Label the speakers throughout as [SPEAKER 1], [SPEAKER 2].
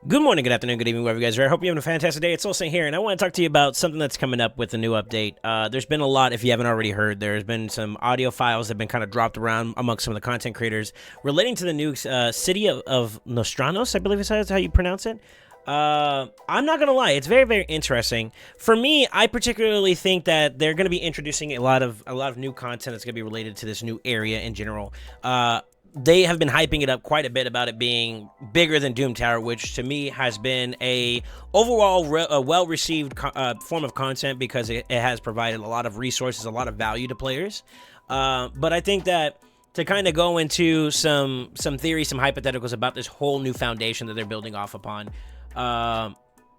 [SPEAKER 1] Good morning, good afternoon, good evening, wherever you guys are. I hope you're having a fantastic day. It's SoulSaint here, and I want to talk to you about something that's coming up with a new update. There's been a lot, if you haven't already heard, there's been some audio files that have been kind of dropped around amongst some of the content creators relating to the new city of Nostranos, I believe is how you pronounce it. I'm not gonna lie, it's very, very interesting. For me, I particularly think that they're gonna be introducing a lot of new content that's gonna be related to this new area in general. They have been hyping it up quite a bit about it being bigger than Doom Tower, which to me has been a overall well-received form of content because it has provided a lot of resources, a lot of value to players. But I think that to kind of go into some theories, some hypotheticals about this whole new foundation that they're building off upon,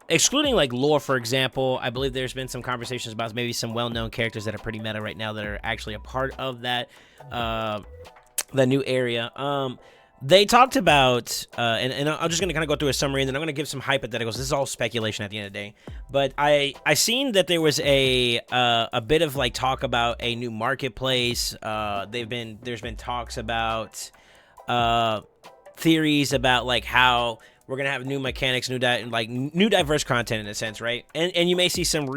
[SPEAKER 1] excluding like lore, for example, I believe there's been some conversations about maybe some well-known characters that are pretty meta right now that are actually a part of that the new area. They talked about, and I'm just going to kind of go through a summary, and then I'm going to give some hypotheticals. This is all speculation at the end of the day. But I seen that there was a bit of like talk about a new marketplace. There's been talks about theories about like how we're going to have new mechanics, new diverse content in a sense, right? And you may see some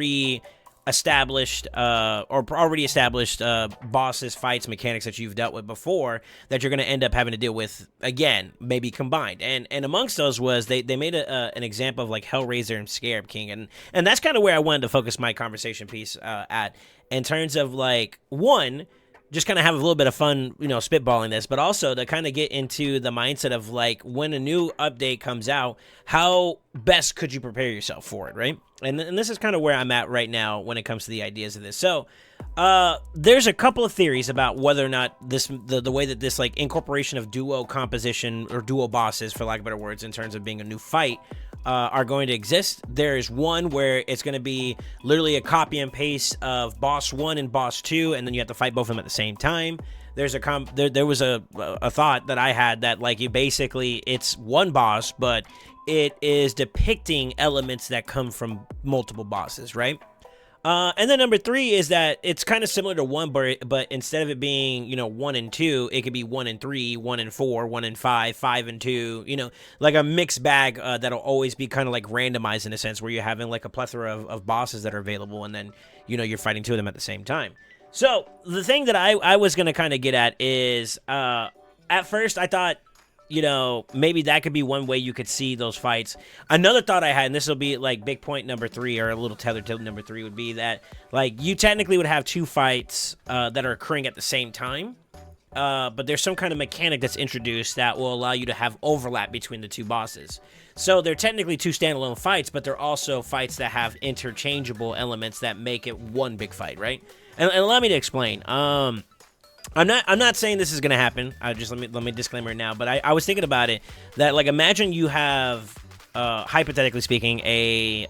[SPEAKER 1] established or already established bosses, fights, mechanics that you've dealt with before that you're going to end up having to deal with again, maybe combined. And amongst those was they made an example of like Hellraiser and Scarab King, and that's kind of where I wanted to focus my conversation piece at, in terms of like, one, just kind of have a little bit of fun, spitballing this, but also to kind of get into the mindset of like, when a new update comes out, how best could you prepare yourself for it, right? And this is kind of where I'm at right now when it comes to the ideas of this. So there's a couple of theories about whether or not the way that this like incorporation of duo composition or duo bosses, for lack of better words, in terms of being a new fight, are going to exist. There's one where it's going to be literally a copy and paste of boss 1 and boss 2, and then you have to fight both of them at the same time. There's there was a thought that I had that like it's one boss, but it is depicting elements that come from multiple bosses, right? And then number 3 is that it's kind of similar to 1, but instead of it being, 1 and 2, it could be 1 and 3, 1 and 4, 1 and 5, 5 and 2, like a mixed bag that'll always be kind of like randomized in a sense, where you're having like a plethora of bosses that are available, and then, you're fighting 2 of them at the same time. So the thing that I was going to kind of get at is, at first I thought, maybe that could be one way you could see those fights. Another thought I had, and this will be like big point number 3, or a little tether to number 3, would be that like you technically would have 2 fights that are occurring at the same time, but there's some kind of mechanic that's introduced that will allow you to have overlap between the 2 bosses. So they're technically 2 standalone fights, but they're also fights that have interchangeable elements that make it one big fight, right? And allow me to explain. I'm not saying this is gonna happen. Let me disclaimer now. But I was thinking about it, that like, imagine you have, hypothetically speaking, a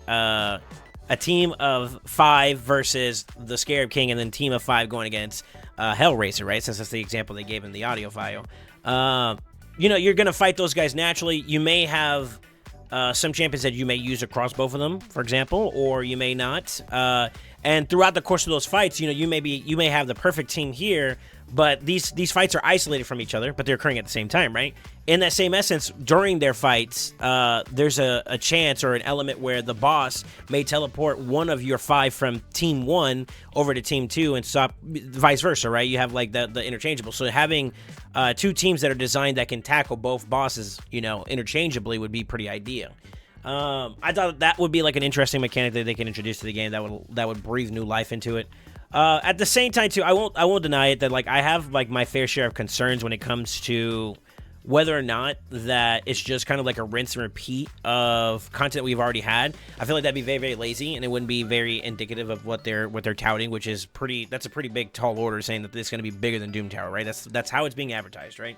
[SPEAKER 1] team of 5 versus the Scarab King, and then team of 5 going against Hellraiser, right? Since that's the example they gave in the audio file. You're gonna fight those guys naturally. You may have some champions that you may use across both of them, for example, or you may not. And throughout the course of those fights, you may have the perfect team here, but these fights are isolated from each other, but they're occurring at the same time, right? In that same essence, during their fights, there's a chance or an element where the boss may teleport one of your 5 from team 1 over to team 2 and stop, vice versa, right? You have like the interchangeable. So having 2 teams that are designed that can tackle both bosses, interchangeably would be pretty ideal. I thought that would be like an interesting mechanic that they can introduce to the game that would breathe new life into it. At the same time, too, I won't deny it that like I have like my fair share of concerns when it comes to whether or not that it's just kind of like a rinse and repeat of content we've already had. I feel like that'd be very, very lazy, and it wouldn't be very indicative of what they're touting, which is that's a pretty big tall order, saying that this is going to be bigger than Doom Tower, right? That's how it's being advertised, right?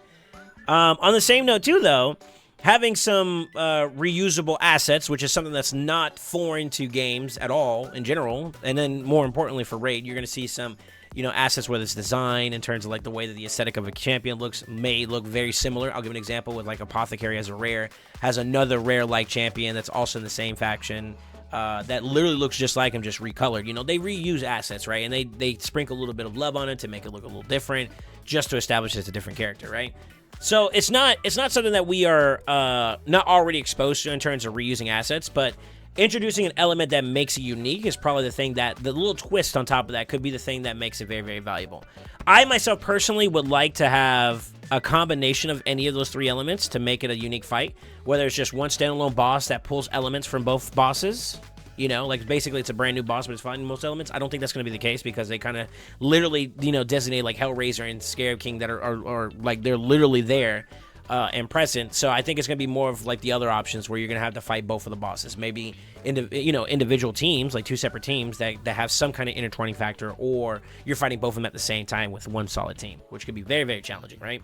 [SPEAKER 1] On the same note, too, though, having some reusable assets, which is something that's not foreign to games at all in general, and then more importantly for Raid, you're going to see some, assets, whether it's design in terms of like the way that the aesthetic of a champion may look very similar. I'll give an example with like Apothecary has another rare-like champion that's also in the same faction that literally looks just like him, just recolored. They reuse assets, right? And they sprinkle a little bit of love on it to make it look a little different, just to establish it's a different character, right? So it's not something that we are not already exposed to in terms of reusing assets, but introducing an element that makes it unique is probably the thing that the little twist on top of that could be the thing that makes it very, very valuable. I myself personally would like to have a combination of any of those three elements to make it a unique fight, whether it's just one standalone boss that pulls elements from both bosses. You know, like basically it's a brand new boss, but it's fighting most elements. I don't think that's going to be the case because they kind of literally, you know, designate like Hellraiser and Scarab King that are like they're literally there and present. So I think it's going to be more of like the other options where you're going to have to fight both of the bosses. Maybe, individual teams, like two separate teams that have some kind of intertwining factor, or you're fighting both of them at the same time with one solid team, which could be very, very challenging, right?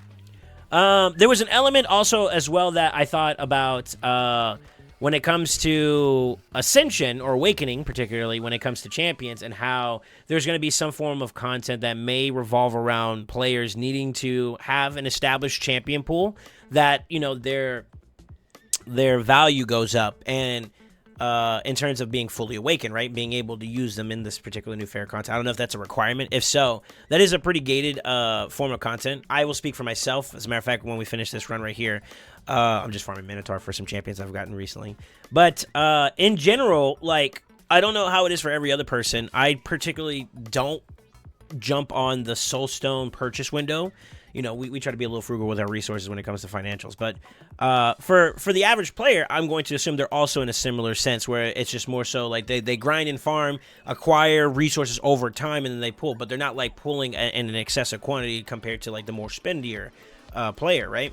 [SPEAKER 1] There was an element also as well that I thought about when it comes to Ascension or Awakening, particularly when it comes to champions, and how there's going to be some form of content that may revolve around players needing to have an established champion pool that, you know, their value goes up, and in terms of being fully awakened, right? Being able to use them in this particular new fair content. I don't know if that's a requirement. If so, that is a pretty gated form of content. I will speak for myself. As a matter of fact, when we finish this run right here, I'm just farming Minotaur for some champions I've gotten recently. But in general, like, I don't know how it is for every other person. I particularly don't jump on the Soulstone purchase window. You know, we try to be a little frugal with our resources when it comes to financials. But for the average player, I'm going to assume they're also in a similar sense where it's just more so like they grind and farm, acquire resources over time, and then they pull. But they're not like pulling in an excessive quantity compared to like the more spendier player, right?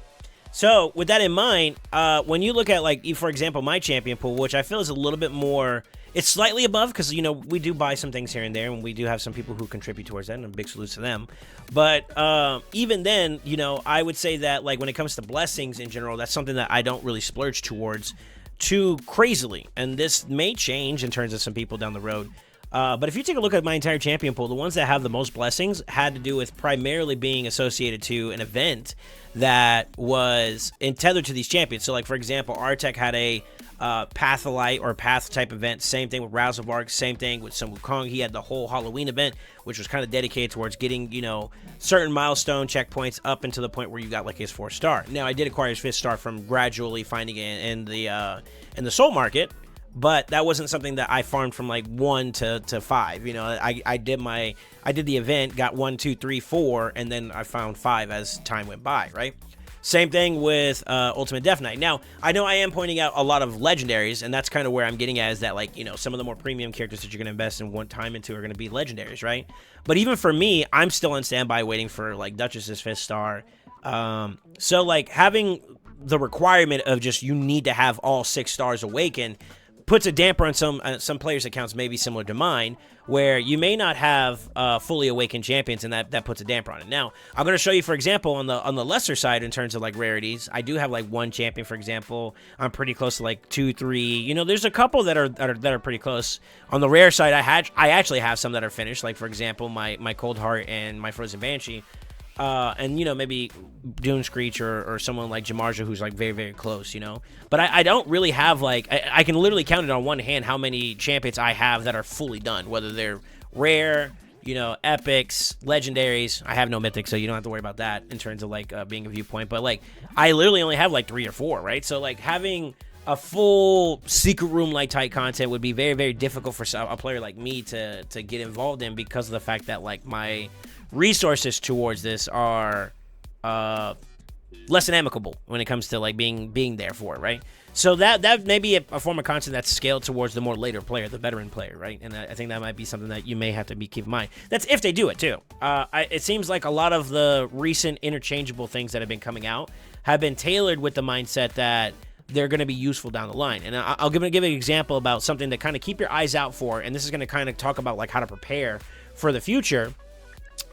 [SPEAKER 1] So with that in mind, when you look at like, for example, my champion pool, which I feel is a little bit more... It's slightly above because, you know, we do buy some things here and there, and we do have some people who contribute towards that, and a big salute to them. But even then, you know, I would say that, like, when it comes to blessings in general, that's something that I don't really splurge towards too crazily. And this may change in terms of some people down the road. But if you take a look at my entire champion pool, the ones that have the most blessings had to do with primarily being associated to an event that was tethered to these champions. So, like, for example, Artek had a Patholite or Path type event. Same thing with Rouse of Arc. Same thing with Sun Wukong. He had the whole Halloween event, which was kind of dedicated towards getting, you know, certain milestone checkpoints up into the point where you got like his 4th star. Now, I did acquire his 5th star from gradually finding it in the soul market, but that wasn't something that I farmed from like 1 to 5. You know, I did the event, got 1, 2, 3, 4, and then I found 5 as time went by, right? Same thing with Ultimate Death Knight. Now, I know I am pointing out a lot of legendaries, and that's kind of where I'm getting at, is that, like, you know, some of the more premium characters that you're going to invest in one time into are going to be legendaries, right? But even for me, I'm still on standby waiting for, like, Duchess's 5th star. So, like, having the requirement of just you need to have all 6 stars awakened puts a damper on some players' accounts, maybe similar to mine, where you may not have fully awakened champions, and that puts a damper on it. Now, I'm going to show you, for example, on the lesser side in terms of like rarities, I do have like 1 champion, for example. I'm pretty close to like 2, 3. You know, there's a couple that are pretty close. On the rare side, I actually have some that are finished. Like, for example, my Cold Heart and my Frozen Banshee. And, you know, maybe Dune Screech or someone like Jamarja who's, like, very, very close, you know? But I don't really have, like... I can literally count it on one hand how many champions I have that are fully done, whether they're rare, you know, epics, legendaries. I have no mythics, so you don't have to worry about that in terms of, like, being a viewpoint. But, like, I literally only have, like, 3 or 4, right? So, like, having a full secret room-like type content would be very, very difficult for a player like me to get involved in because of the fact that, like, my... resources towards this are less than amicable when it comes to like being there for it, right? So that may be a form of content that's scaled towards the more later player, the veteran player, right? And I think that might be something that you may have to keep in mind. That's if they do it too. It seems like a lot of the recent interchangeable things that have been coming out have been tailored with the mindset that they're going to be useful down the line. And I'll give an example about something to kind of keep your eyes out for, and this is going to kind of talk about like how to prepare for the future.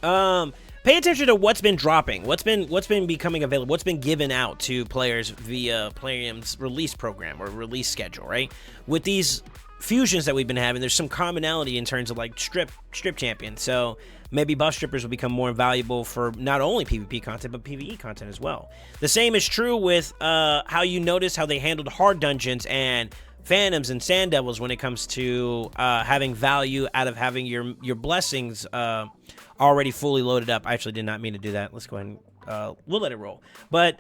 [SPEAKER 1] Pay attention to what's been dropping, what's been becoming available, what's been given out to players via Plarium's release program or release schedule, right? With these fusions that we've been having, there's some commonality in terms of like strip champions. So maybe buff strippers will become more valuable for not only PvP content, but PvE content as well. The same is true with how you notice how they handled hard dungeons and Phantoms and Sand Devils when it comes to having value out of having your blessings already fully loaded up. I actually did not mean to do that. Let's go ahead and we'll let it roll. But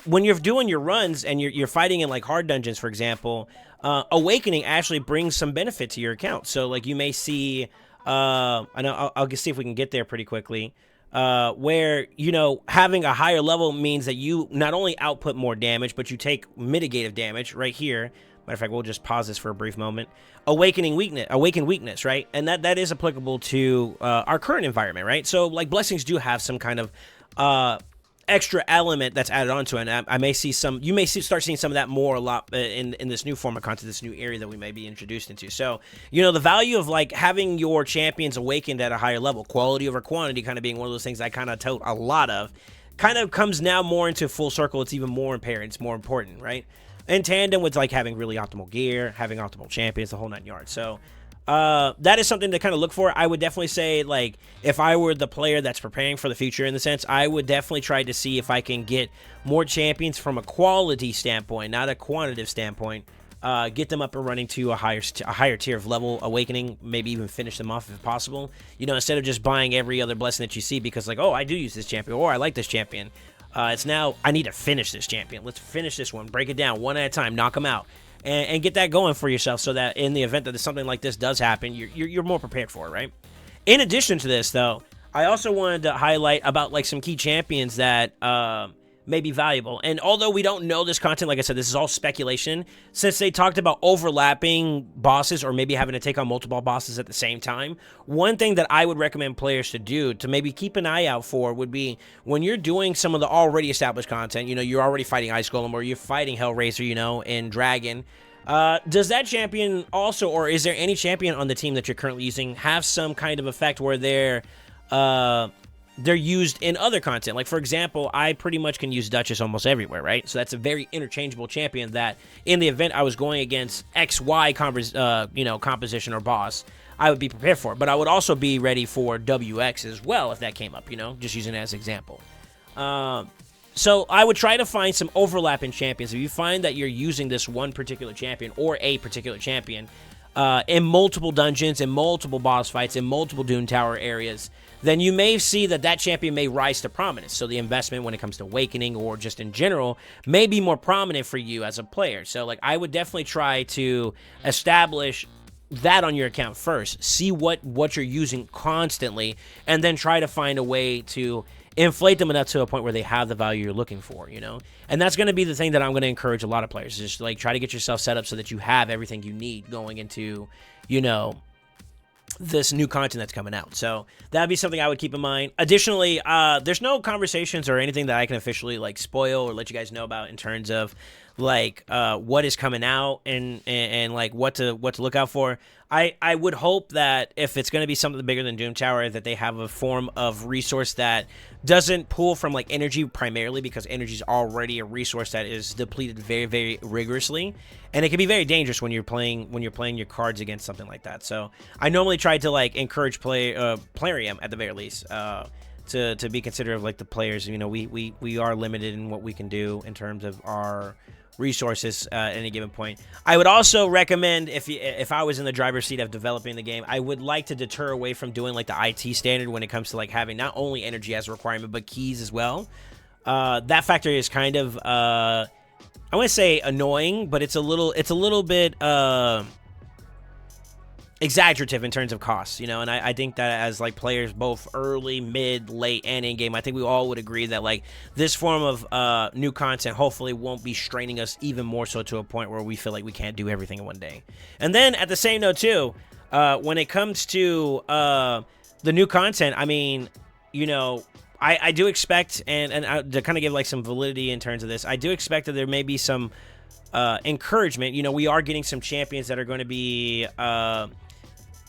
[SPEAKER 1] when you're doing your runs and you're fighting in like hard dungeons, for example, Awakening actually brings some benefit to your account. So like you may see, I know I'll see if we can get there pretty quickly. Where, you know, having a higher level means that you not only output more damage, but you take mitigative damage right here. Matter of fact, we'll just pause this for a brief moment. Awaken weakness, right? And that is applicable to our current environment, right? So, like, blessings do have some kind of extra element that's added onto it. And I may see some, you may start seeing some of that more a lot in this new form of content, this new area that we may be introduced into. So, you know, the value of like having your champions awakened at a higher level, quality over quantity kind of being one of those things I kind of tout a lot of, kind of comes now more into full circle. It's even more apparent. It's more important, right? In tandem with like having really optimal gear, having optimal champions, the whole 9 yards. So that is something to kind of look for. I would definitely say, like, if I were the player that's preparing for the future in the sense, I would definitely try to see if I can get more champions from a quality standpoint, not a quantitative standpoint. Get them up and running to a higher tier of level awakening, maybe even finish them off if possible. You know, instead of just buying every other blessing that you see because like, oh, I do use this champion, or I like this champion. It's now, I need to finish this champion. Let's finish this one. Break it down one at a time. Knock them out. And get that going for yourself so that in the event that something like this does happen, you're more prepared for it, right? In addition to this, though, I also wanted to highlight about, like, some key champions that may be valuable. And although we don't know this content, like I said, this is all speculation. Since they talked about overlapping bosses or maybe having to take on multiple bosses at the same time, one thing that I would recommend players to do to maybe keep an eye out for would be when you're doing some of the already established content, you know, you're already fighting Ice Golem or you're fighting Hellraiser, you know, in Dragon. Does that champion also, or is there any champion on the team that you're currently using, have some kind of effect where they're used in other content? Like, for example, I pretty much can use Duchess almost everywhere, right? So that's a very interchangeable champion that in the event I was going against XY composition or boss, I would be prepared for it. But I would also be ready for WX as well if that came up, you know, just using it as an example. So I would try to find some overlapping champions. If you find that you're using this one particular champion or a particular champion in multiple dungeons, in multiple boss fights, in multiple Doom Tower areas, then you may see that that champion may rise to prominence. So the investment when it comes to Awakening or just in general may be more prominent for you as a player. So like I would definitely try to establish that on your account first. See what you're using constantly and then try to find a way to inflate them enough to a point where they have the value you're looking for, you know? And that's going to be the thing that I'm going to encourage a lot of players. Just like try to get yourself set up so that you have everything you need going into, you know, this new content that's coming out. So that'd be something I would keep in mind. Additionally, there's no conversations or anything that I can officially like spoil or let you guys know about in terms of like what is coming out and like what to look out for. I would hope that if it's going to be something bigger than Doom Tower, that they have a form of resource that doesn't pull from like energy primarily, because energy is already a resource that is depleted very, very rigorously, and it can be very dangerous when you're playing your cards against something like that. So I normally try to like encourage Plarium at the very least to be considerate of like the players. You know, we are limited in what we can do in terms of our resources at any given point. I would also recommend, if I was in the driver's seat of developing the game, I would like to deter away from doing like the IT standard when it comes to like having not only energy as a requirement but keys as well. That factor is kind of I want to say annoying, but it's a little bit exaggerative in terms of costs, you know. And I think that as like players both early, mid, late, and in game, I think we all would agree that like this form of new content hopefully won't be straining us even more so to a point where we feel like we can't do everything in one day. And then at the same note too, when it comes to the new content, I mean, you know, I do expect, and to kind of give like some validity in terms of this, I do expect that there may be some encouragement. You know, we are getting some champions that are going to be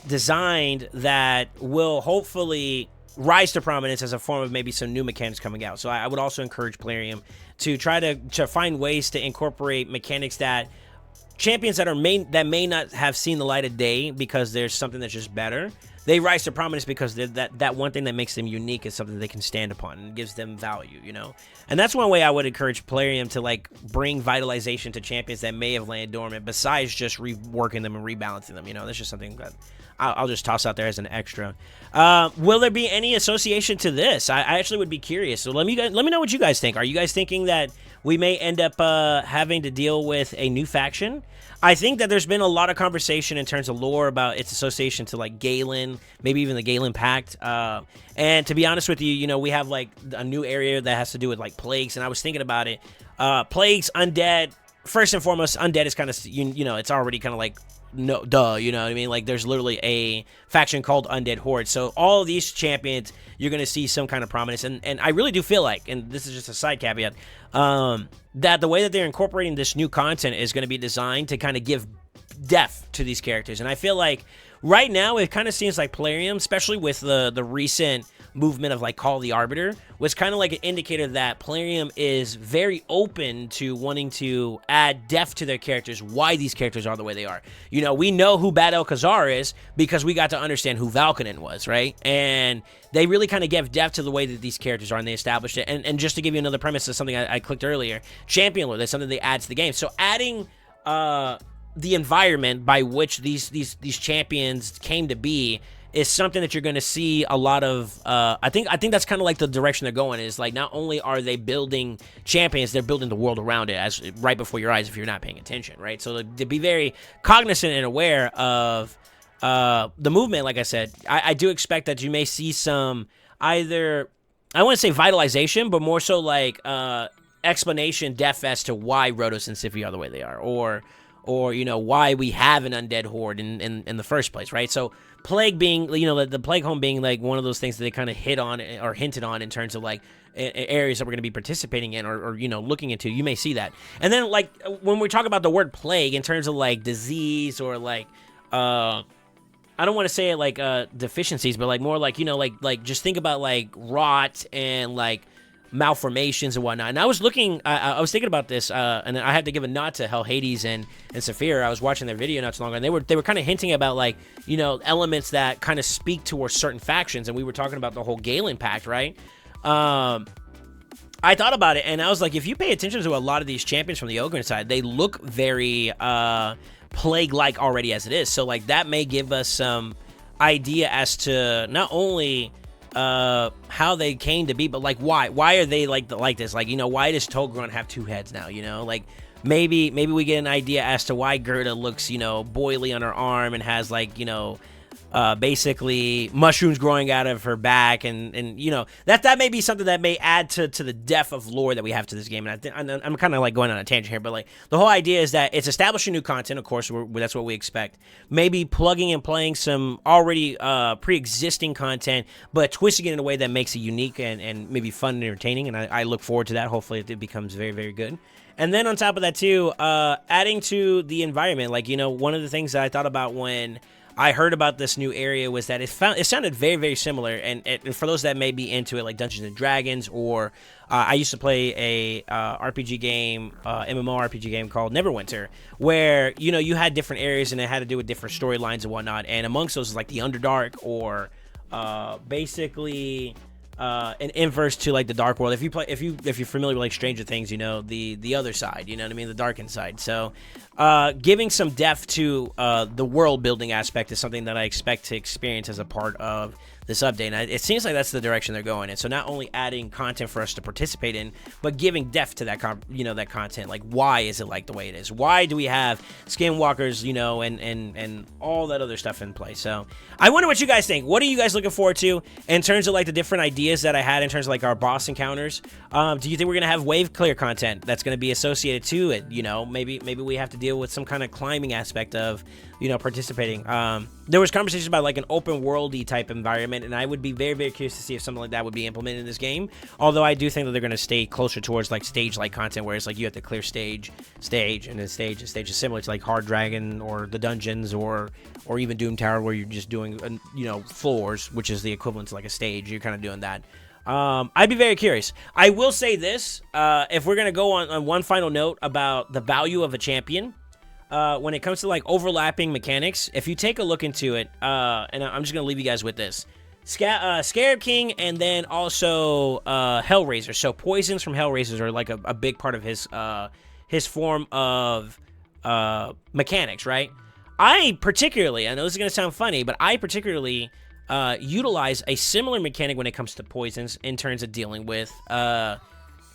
[SPEAKER 1] designed that will hopefully rise to prominence as a form of maybe some new mechanics coming out. So I would also encourage Plarium to try to find ways to incorporate mechanics that champions that may not have seen the light of day because there's something that's just better, they rise to prominence because that one thing that makes them unique is something they can stand upon and gives them value, you know. And that's one way I would encourage Plarium to like bring vitalization to champions that may have landed dormant, besides just reworking them and rebalancing them. You know, that's just something that I'll just toss out there as an extra. Will there be any association to this? I actually would be curious. So let me know what you guys think. Are you guys thinking that we may end up having to deal with a new faction? I think that there's been a lot of conversation in terms of lore about its association to like Galen, maybe even the Galen Pact. And to be honest with you, you know, we have like a new area that has to do with like plagues, and I was thinking about it. Plagues, undead. First and foremost, undead is kind of, you know, it's already kind of like, no, duh, you know what I mean? Like, there's literally a faction called Undead Horde. So all of these champions, you're going to see some kind of prominence. And I really do feel like, and this is just a side caveat, that the way that they're incorporating this new content is going to be designed to kind of give depth to these characters. And I feel like right now it kind of seems like Plarium, especially with the recent movement of like Call the Arbiter, was kind of like an indicator that Plarium is very open to wanting to add depth to their characters, why these characters are the way they are. You know, we know who Bad El-Khazar is because we got to understand who Valkonen was, right? And they really kind of gave depth to the way that these characters are, and they established it. And just to give you another premise of something I clicked earlier, Champion Lore, that's something they add to the game. So adding the environment by which these champions came to be is something that you're going to see a lot of. I think that's kind of like the direction they're going, is like not only are they building champions, they're building the world around it as right before your eyes if you're not paying attention, right? So to be very cognizant and aware of the movement, like I said, I do expect that you may see some either, I wouldn't say vitalization, but more so like explanation, depth as to why Rhodos and Siphi are the way they are, or you know, why we have an undead horde in the first place, right? So plague being, you know, the plague home being like one of those things that they kind of hit on or hinted on in terms of like areas that we're going to be participating in or you know, looking into. You may see that. And then like when we talk about the word plague in terms of like disease or like I don't want to say it like deficiencies, but like more like, you know, like just think about like rot and like malformations and whatnot. And I was looking, I was thinking about this, and I had to give a nod to Hell Hades and Saphir. I was watching their video not too long ago, and they were kind of hinting about like, you know, elements that kind of speak towards certain factions. And we were talking about the whole Galen Pact, right? I thought about it, and I was like, if you pay attention to a lot of these champions from the Ogre side, they look very plague-like already as it is. So like that may give us some idea as to not only how they came to be, but like why are they like this? Like, you know, why does Togron have two heads now? You know, like maybe we get an idea as to why Gerda looks, you know, boily on her arm and has like, you know, basically mushrooms growing out of her back, and you know, that may be something that may add to the depth of lore that we have to this game. And I'm kind of like going on a tangent here, but like the whole idea is that it's establishing new content. Of course, that's what we expect. Maybe plugging and playing some already pre-existing content, but twisting it in a way that makes it unique and maybe fun and entertaining. And I look forward to that. Hopefully, it becomes very, very good. And then on top of that too, adding to the environment, like, you know, one of the things that I thought about when I heard about this new area was that it sounded very, very similar. And for those that may be into it, like Dungeons and Dragons, or I used to play a RPG game, MMORPG game called Neverwinter, where, you know, you had different areas and it had to do with different storylines and whatnot. And amongst those is like the Underdark, or basically an inverse to like the Dark World. If you're familiar with like Stranger Things, you know, the other side, you know what I mean, the darkened side. So giving some depth to the world building aspect is something that I expect to experience as a part of this update. And it seems like that's the direction they're going in. So not only adding content for us to participate in, but giving depth to that that content. Like, why is it like the way it is? Why do we have skinwalkers, you know, and all that other stuff in place? So I wonder what you guys think. What are you guys looking forward to in terms of like the different ideas that I had in terms of like our boss encounters? Do you think we're gonna have wave clear content that's gonna be associated to it? You know, maybe we have to deal with some kind of climbing aspect of, you know, participating. There was conversations about like an open worldy type environment, and I would be very, very curious to see if something like that would be implemented in this game. Although I do think that they're going to stay closer towards like stage-like content, where it's like you have to clear stage, and then stage is similar to like Hard Dragon or the dungeons, or even Doom Tower, where you're just doing you know, floors, which is the equivalent to like a stage. You're kind of doing that. I'd be very curious. I will say this, if we're going to go on one final note about the value of a champion, when it comes to like overlapping mechanics, if you take a look into it, and I'm just gonna leave you guys with this. Scarab King and then also Hellraiser. So poisons from Hellraisers are like a big part of his form of mechanics, right? I know this is gonna sound funny, but I particularly utilize a similar mechanic when it comes to poisons in terms of dealing with the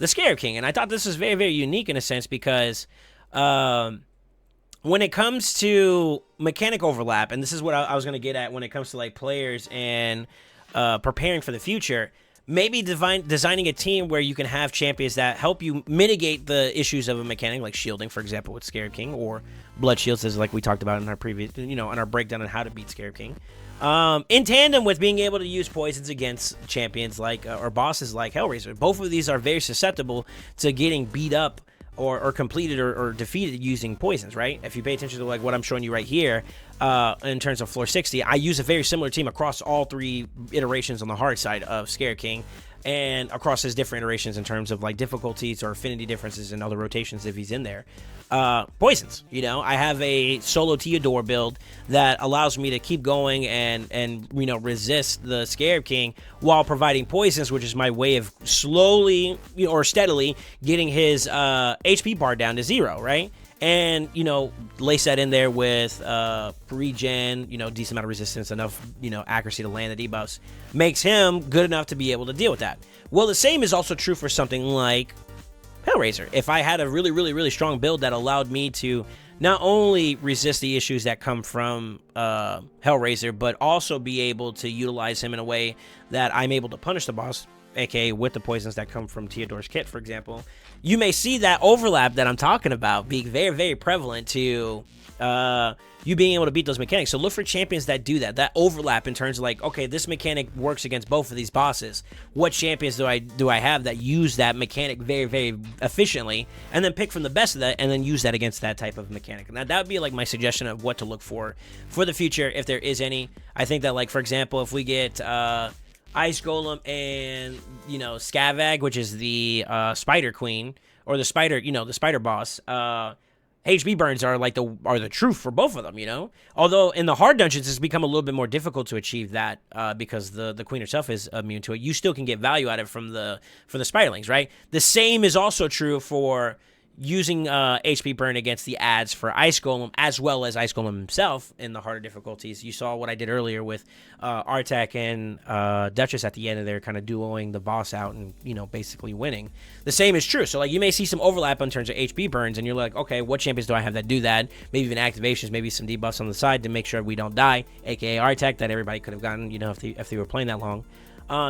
[SPEAKER 1] Scarab King, and I thought this was very, very unique in a sense because when it comes to mechanic overlap, and this is what I was going to get at when it comes to like players and preparing for the future, maybe designing a team where you can have champions that help you mitigate the issues of a mechanic, like shielding, for example, with Scarab King, or blood shields, as like we talked about in our previous, in our breakdown on how to beat Scarab King. In tandem with being able to use poisons against champions like or bosses like Hellraiser. Both of these are very susceptible to getting beat up or completed or defeated using poisons, right? If you pay attention to like what I'm showing you right here, in terms of floor 60, I use a very similar team across all 3 iterations on the hard side of Scarab King, and across his different iterations in terms of like difficulties or affinity differences and other rotations if he's in there. Poisons, I have a solo Theodore build that allows me to keep going and resist the Scarab King while providing poisons, which is my way of slowly or steadily getting his HP bar down to 0, right? And lace that in there with regen, decent amount of resistance, enough accuracy to land the debuffs, makes him good enough to be able to deal with that. Well, the same is also true for something like Hellraiser. If I had a really, really, really strong build that allowed me to not only resist the issues that come from Hellraiser, but also be able to utilize him in a way that I'm able to punish the boss, aka with the poisons that come from Theodore's kit, for example, you may see that overlap that I'm talking about being very, very prevalent to you being able to beat those mechanics. So look for champions that do that overlap in terms of like, okay, this mechanic works against both of these bosses. What champions do I have that use that mechanic very, very efficiently, and then pick from the best of that and then use that against that type of mechanic. Now that would be like my suggestion of what to look for the future, if there is any. I think that, like, for example, if we get Ice Golem and Scavag, which is the Spider Queen, or the Spider, the Spider Boss, HB burns are the truth for both of them, Although in the hard dungeons it's become a little bit more difficult to achieve that because the queen herself is immune to it. You still can get value out of it from the spiderlings, right? The same is also true for using HP burn against the adds for Ice Golem, as well as Ice Golem himself in the harder difficulties. You saw what I did earlier with Artak and Duchess at the end of there, kind of duoing the boss out and basically winning. The same is true. So like you may see some overlap in terms of HP burns, and you're like, okay, what champions do I have that do that? Maybe even activations, maybe some debuffs on the side to make sure we don't die, aka Artak that everybody could have gotten, if they were playing that long.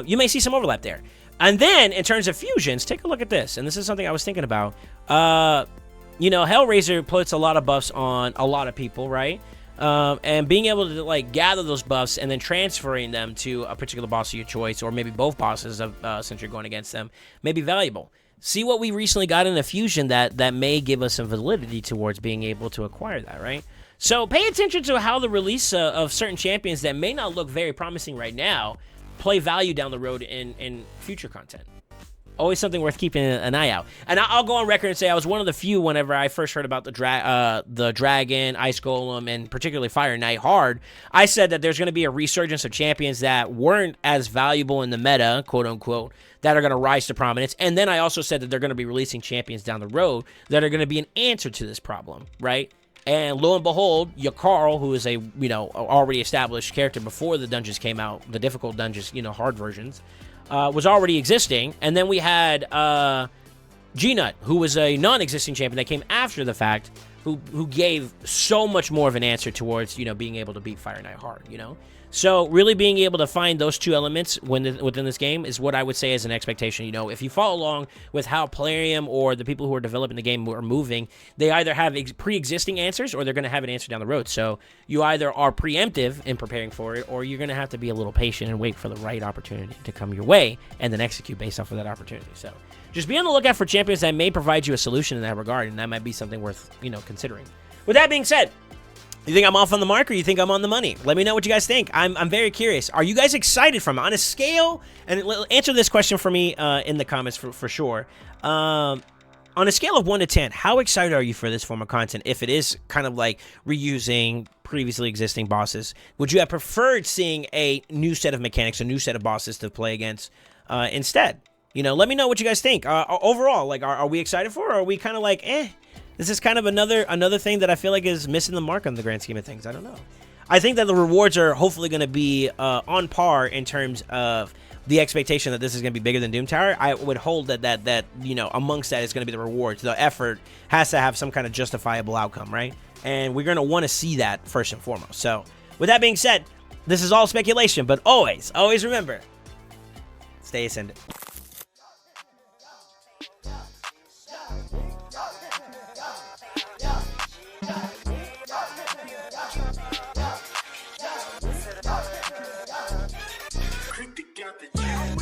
[SPEAKER 1] You may see some overlap there. And then, in terms of fusions, take a look at this. And this is something I was thinking about. Hellraiser puts a lot of buffs on a lot of people, right? And being able to, like, gather those buffs and then transferring them to a particular boss of your choice, or maybe both bosses since you're going against them, may be valuable. See what we recently got in a fusion that may give us some validity towards being able to acquire that, right? So pay attention to how the release of certain champions that may not look very promising right now play value down the road in future content. Always something worth keeping an eye out. And I'll go on record and say I was one of the few whenever I first heard about the Dragon, Ice Golem, and particularly Fire Knight hard. I said that there's going to be a resurgence of champions that weren't as valuable in the meta, quote unquote, that are going to rise to prominence. And then I also said that they're going to be releasing champions down the road that are going to be an answer to this problem, right? And lo and behold, Yakarl, who is a, already established character before the dungeons came out, the difficult dungeons, hard versions, was already existing. And then we had G-Nut, who was a non-existing champion that came after the fact, who gave so much more of an answer towards, being able to beat Fire Knight hard, So really being able to find those two elements within this game is what I would say is an expectation. If you follow along with how Plarium or the people who are developing the game are moving, they either have pre-existing answers or they're going to have an answer down the road. So you either are preemptive in preparing for it, or you're going to have to be a little patient and wait for the right opportunity to come your way and then execute based off of that opportunity. So just be on the lookout for champions that may provide you a solution in that regard, and that might be something worth, considering. With that being said, you think I'm off on the mark, or you think I'm on the money? Let me know what you guys think. I'm very curious. Are you guys excited from it? On a scale, and answer this question for me in the comments for sure. On on a scale of 1 to 10, how excited are you for this form of content? If it is kind of like reusing previously existing bosses, would you have preferred seeing a new set of mechanics, a new set of bosses to play against instead? You know, let me know what you guys think. Overall, like, are we excited for, or are we kind of like, this is kind of another thing that I feel like is missing the mark on the grand scheme of things? I don't know. I think that the rewards are hopefully going to be on par in terms of the expectation that this is going to be bigger than Doom Tower. I would hold that you know, amongst that is going to be the rewards. The effort has to have some kind of justifiable outcome, right? And we're going to want to see that first and foremost. So with that being said, this is all speculation, but always remember, stay ascendant.
[SPEAKER 2] Got the